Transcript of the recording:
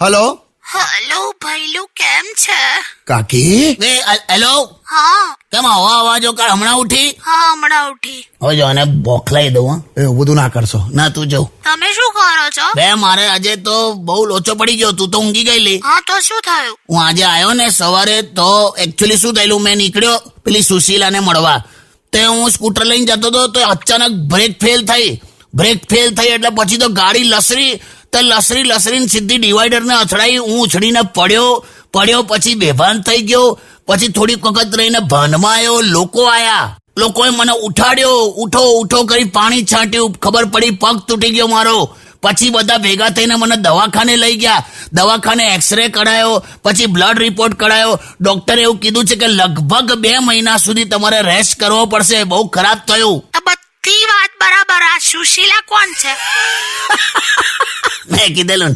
Hello hello ભૈલું, કેમ છે? કાકી. હેલો, હા કેમ હવા અવાજો કર? હમણાં ઉઠી? હા, હમણાં ઉઠી. હવે જો આને બોખલાઈ દઉં. હં? એવું બધું ના કરશો. ના તું જવું તમે શું કરો છો? બે મારે આજે તો બહુ લોચો પડી ગયો. તું તો ઊંઘી ગયેલી. હા, તો શું થયું? હું આજે આવ્યો ને સવારે તો એકચ્યુઅલી શું થયેલું, મેં નીકળ્યો પેલી સુશીલાને મળવા. તે હું સ્કૂટર લઈને જતો હતો તો અચાનક બ્રેક ફેલ થઈ એટલે પછી તો ગાડી લસરીને સીધી ડિવાઈડરને અથડાઈ. હું ઉછળીને પડ્યો પછી બેભાન થઈ ગયો. પછી થોડીક વખત રહીને ભાનમાં આવ્યો. લોકો આયા, લોકોએ મને ઉઠાડ્યો. ઉઠો કરી પાણી છાંટ્યું. ખબર પડી પગ તૂટી ગયો મારો. પછી બધા ભેગા થઈને મને દવાખાને લઈ ગયા. દવાખાને એક્સરે કઢાયો, પછી બ્લડ રિપોર્ટ કઢાયો. ડોક્ટરે એવું કીધું છે કે લગભગ 2 મહિના સુધી તમારે રેસ્ટ કરવો પડશે. બહુ ખરાબ થયું. આ બધી વાત બરાબર. આ સુશીલા કોણ છે? મેં કીધેલું ને.